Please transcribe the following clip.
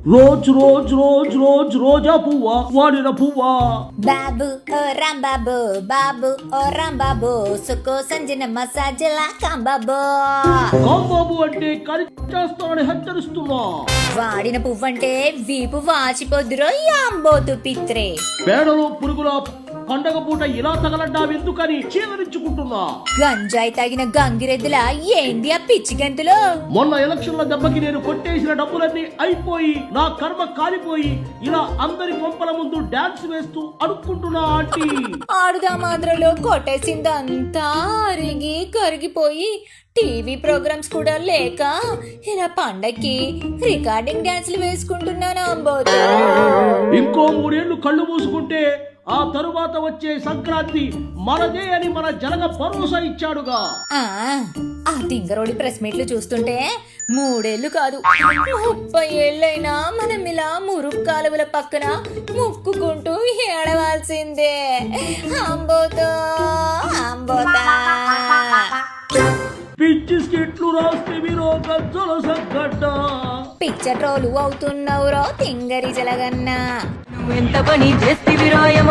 రోజు రోజు రోజు రోజు రోజా పువ్వా వాడిన పువ్వా. బాబు ఓ రాంబాబు బాబు ఓ రాంబాబు సుకో సంజన మసాజలా కాంబాబు. కాంబాబు అంటే కరిచేస్తానని హెచ్చరిస్తున్నా. వాడిన పువ్వంటే వీపు వాచిపోద్దురో యాంబోతు పిత్రే. పేడలో పురుగుల పండగ పూట ఇలా తగలడ్డావెందుకని చీదరించుకుంటున్నా. గంజాయి తాగిన గంగిరెద్దులా ఏంది ఆ పిచ్చి గంతులు. మొన్న ఎలక్షన్ల దెబ్బకి నేను కొట్టేసిన డబ్బులన్నీ అయిపోయి నా కర్మ కాలిపోయి ఇలా అందరి కొంపల ముందు డాన్స్ వేస్తూ అడుక్కుంటున్నా ఆంటీ. ఆడుదా మాత్రలో కొట్టేసిందంతా అరిగి కరిగిపోయి టీవీ ప్రోగ్రామ్స్ కూడా లేక ఇలా పండక్కి రికార్డింగ్ డాన్సులు వేసుకుంటున్నాను అంబోతు. ఇంకో 3 ఏళ్లు కళ్ళు మూసుకుంటే ఆ తరువాత వచ్చే సంక్రాంతి మనదే అని మన జనగ భరోసా ఇచ్చాడుగా. ఆ తింగరోడి ప్రెస్ మీట్లు చూస్తుంటే 3 ఏళ్ళు కాదు 30 ఏళ్ళైనా మనం ఇలా మురుగు కాలువల పక్కన ముక్కుకుంటూ ఏడవాల్సిందే. అంబోతో అంబోతా పిచ్చి స్కిట్లు రాస్తే మీరు గజ్జల సంకట. పిచ్చ ట్రోలు అవుతున్నావురో తింగరి జలగన్నా. నువ్వెంత పని చేస్తివిరోయమ